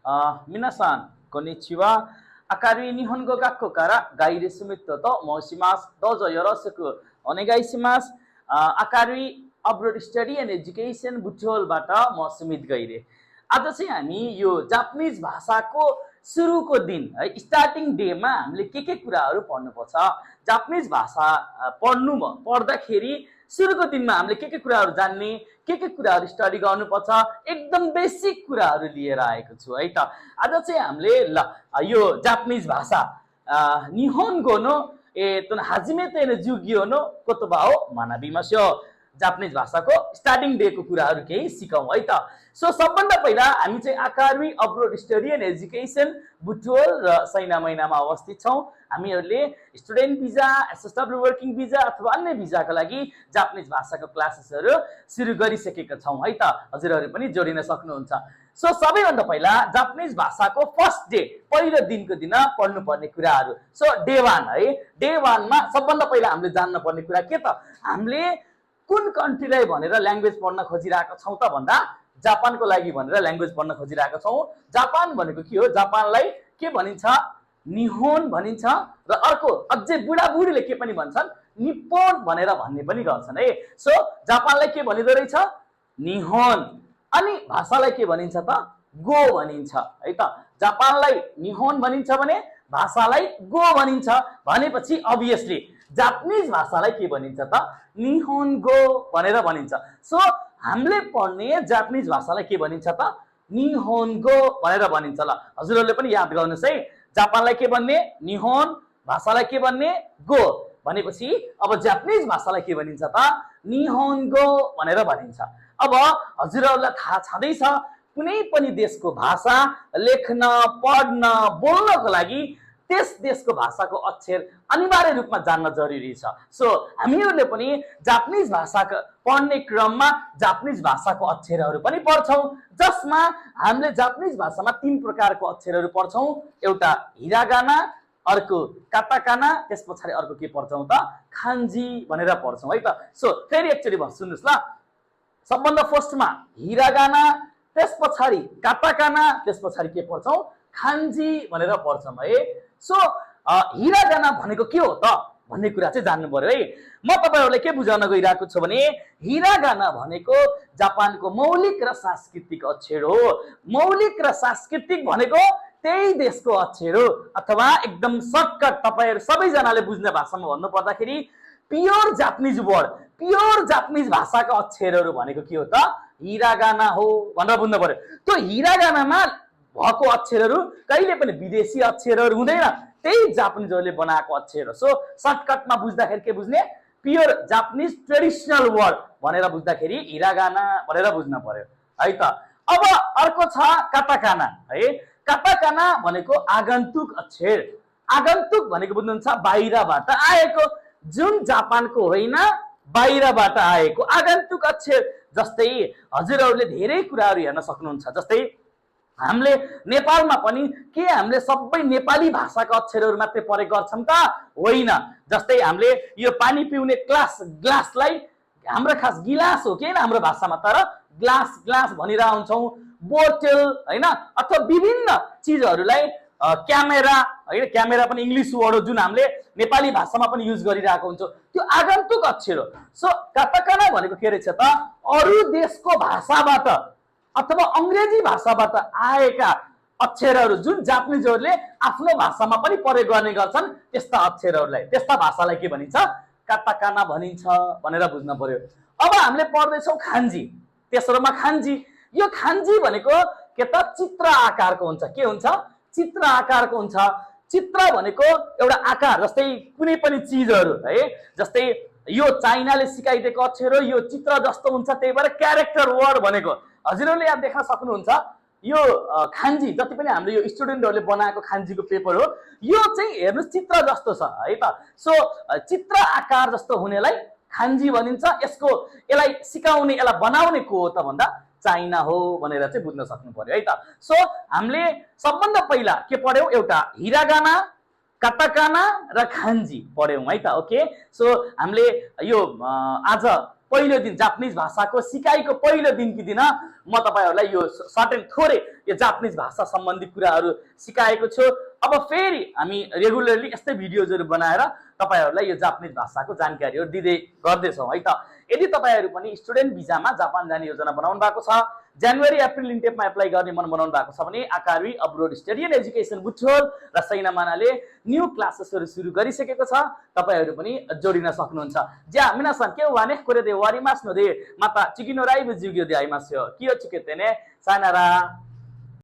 皆さん、こんにちは。明るい日本語学校からガイリスミットと申します。どうぞよろしくお願いします。明るいअब्रोड study and education बुटोलबाट म सुमित गैरे। आज चाहिँ हामी यो जापानिज भाषाको सुरुको दिन है, स्टार्टिङ डेमा हामीले के कुराहरू पढ्नुपर्छ, जापानिज भाषा पढ्दाखेरि सुरुको दिनमा हामीले के कुराहरू जान्ने, के कुराहरू स्टडी गर्नुपर्छ, एकदम बेसिक कुराहरू लिएर आएको छु है त। आज चाहिँ हामीले ल यो जापानिज भाषा निहोन्गो नो हाजिमेते नो जुगियो नो कोतोबा हो मानाबिमाशो। जापानिज भाषाको स्टार्टिङ डेको कुराहरू केही सिकौँ है त। सो सबभन्दा पहिला हामी चाहिँ आकारुई abroad study and education Butwal र सैना महिनामा अवस्थित छौँ। हामीहरूले student visa, SSW working visa अथवा अन्य भिजाको लागि जापानिज भाषाको क्लासेसहरू सुरु गरिसकेका छौँ है त। हजुरहरू पनि जोडिन सक्नुहुन्छ। सो सबैभन्दा पहिला जापानिज भाषाको फर्स्ट डे, पहिलो दिनको दिन पढ्नुपर्ने कुराहरू। सो डे 1 है, डे 1 मा सबभन्दा पहिला हामीले जान्न पर्ने कुरा के त, हामीले कुन कन्ट्रीलाई भनेर ल्याङ्ग्वेज पढ्न खोजिरहेका छौँ त भन्दा जापानको लागि भनेर ल्याङ्ग्वेज पढ्न खोजिरहेका छौँ। जापान भनेको के हो, जापानलाई के भनिन्छ, निहोन भनिन्छ र अर्को अझै बुढाबुढीले के पनि भन्छन्, निप्पोन भनेर भन्ने पनि गर्छन् है। सो जापानलाई के भनिदो रहेछ, निहोन। अनि भाषालाई के भनिन्छ त, गो भनिन्छ है त। जापानलाई निहोन भनिन्छ भने भाषालाई गो भनिन्छ भनेपछि अभियसली जापानिज भाषालाई के भनिन्छ त, निहोन्गो भनेर भनिन्छ। सो हामीले पढ्ने जापानिज भाषालाई के भनिन्छ त, निहोन्गो भनेर भनिन्छ। ल हजुरहरूले पनि याद गर्नुहोस् है, जापानलाई के भन्ने, निहोन, भाषालाई के भन्ने, गो भनेपछि अब जापानिज भाषालाई के भनिन्छ त, निहोन्गो भनेर भनिन्छ। अब हजुरहरूलाई थाहा छँदैछ कुनै पनि देशको भाषा लेख्न, पढ्न, बोल्नको लागि त्यस देशको भाषाको अक्षर अनिवार्य रूपमा जान्न जरुरी छ। सो हामीहरूले पनि जापानिज भाषाको पढ्ने क्रममा जापानिज भाषाको अक्षरहरू पनि पढ्छौँ, जसमा हामीले जापानिज भाषामा 3 प्रकारको अक्षरहरू पढ्छौँ। एउटा हिरागाना, अर्को काटाकाना, त्यस पछाडि अर्को के पढ्छौँ त, खान्जी भनेर पढ्छौँ है त। सो फेरि एकचोटि सुन्नुहोस् ल, सबभन्दा फर्स्टमा हिरागाना, त्यस पछाडि काटाकाना, त्यस पछाडि के पढ्छौँ, खान्जी भनेर पढ्छौँ है। सो हिरागाना भनेको के हो त भन्ने कुरा चाहिँ जान्नु पर्यो है। म तपाईहरुलाई के बुझाउन गइरहेको छु भने हिरागाना भनेको जापानको मौलिक र सांस्कृतिक अक्षर हो। मौलिक र सांस्कृतिक भनेको त्यही देशको अक्षर हो, अथवा एकदम सर्टकट तपाईहरु सबैजनाले बुझ्ने भाषामा भन्नु पर्दाखेरि pure Japanese word, pure Japanese भाषाका अक्षरहरू भनेको के हो त, हिरागाना हो भनेर बुझ्नु पर्यो। त्यो हिरागानामा भएको अक्षरहरू कहिले पनि विदेशी अक्षरहरू हुँदैन, त्यही जापानिजहरूले बनाएको अक्षर हो। सो सर्टकटमा बुझ्दाखेरि के बुझ्ने, प्योर जापानिज ट्रेडिसनल वर्ड भनेर बुझ्दाखेरि हिरागाना भनेर बुझ्न पर्यो है त। अब अर्को छ काटाकाना है। काटाकाना भनेको आगन्तुक अक्षर। आगन्तुक भनेको बुझ्नुहुन्छ बाहिरबाट आएको, जुन जापानको होइन बाहिरबाट आएको आगन्तुक अक्षर। जस्तै हजुरहरूले धेरै कुराहरू हेर्न सक्नुहुन्छ, जस्तै हामीले नेपालमा पनि के हामीले सबै नेपाली भाषाका अक्षरहरू मात्रै प्रयोग गर्छौँ त, होइन। जस्तै हामीले यो पानी पिउने ग्लासलाई हाम्रो खास गिलास हो किन हाम्रो भाषामा, तर ग्लास भनिरह हुन्छौँ, बोतल होइन, अथवा विभिन्न चिजहरूलाई क्यामेरा होइन, क्यामेरा पनि इङ्ग्लिस वर्ड हो जुन हामीले नेपाली भाषामा पनि युज गरिरहेको हुन्छौँ, त्यो आगन्तुक अक्षर हो। सो काटाकाना भनेको के रहेछ त, अरू देशको भाषाबाट अथवा अंग्रेजी भाषाबाट आएका अक्षरहरू जुन जापानिजहरूले आफ्नो भाषामा पनि प्रयोग गर्ने गर्छन्, त्यस्ता अक्षरहरूलाई, त्यस्ता भाषालाई के भनिन्छ, काटाकाना भनिन्छ भनेर बुझ्न पर्यो। अब हामीले पढ्दैछौँ खान्जी। तेस्रोमा खान्जी। यो खान्जी भनेको के त, चित्र आकारको हुन्छ। के हुन्छ, चित्र आकारको हुन्छ। चित्र भनेको एउटा आकार, जस्तै कुनै पनि चिजहरू है, जस्तै यो चाइनाले सिकाइदिएको अक्षर हो, यो चित्र जस्तो हुन्छ, त्यही भएर क्यारेक्टर वर्ड भनेको हजुरहरूले यहाँ देख्न सक्नुहुन्छ। यो खान्जी जति पनि हाम्रो यो स्टुडेन्टहरूले बनाएको खान्जीको पेपर हो, यो चाहिँ हेर्नुहोस् चित्र जस्तो छ है त। सो चित्र आकार जस्तो हुनेलाई खान्जी भनिन्छ। यसलाई सिकाउने, यसलाई बनाउने को हो त भन्दा चाइना हो भनेर चाहिँ बुझ्न सक्नु पर्यो है त। सो हामीले सबभन्दा पहिला के पढ्यौँ, एउटा हिरागाना, काटाकाना र खान्जी पढ्यौँ है त। ओके, सो हामीले यो आज पहिलो दिन जापानिज भाषाको सिकाइको पहिलो दिनकी दिन म तपाईहरुलाई यो सर्टेन थोरै यो जापानिज भाषा सम्बन्धी कुराहरू सिकाएको छु। अब फेरि हामी रेगुलरली यस्तै भिडियोजहरु बनाएर तपाईहरुलाई यो जापानिज भाषाको जानकारीहरु दिँदै गर्दैछौं है त। यदि तपाईहरु पनि स्टुडेन्ट भिजामा जापान जाने योजना बनाउनु भएको छ, जनवरी अप्रिल इन्टेकमा एप्लाई गर्ने मन बनाउनु भएको छ भने आकार्वी abroad study and education Butwal र सैनामानाले न्यू क्लासेसहरु सुरु गरिसकेको छ। तपाईहरु पनि जोडिन सक्नुहुन्छ। ज्या मिनासन के वाने कोरे दे वारिमास नो दे माता चिकिनो राई बुजुग्यो दे आइमास्यो कियो चिकेतेने सानारा।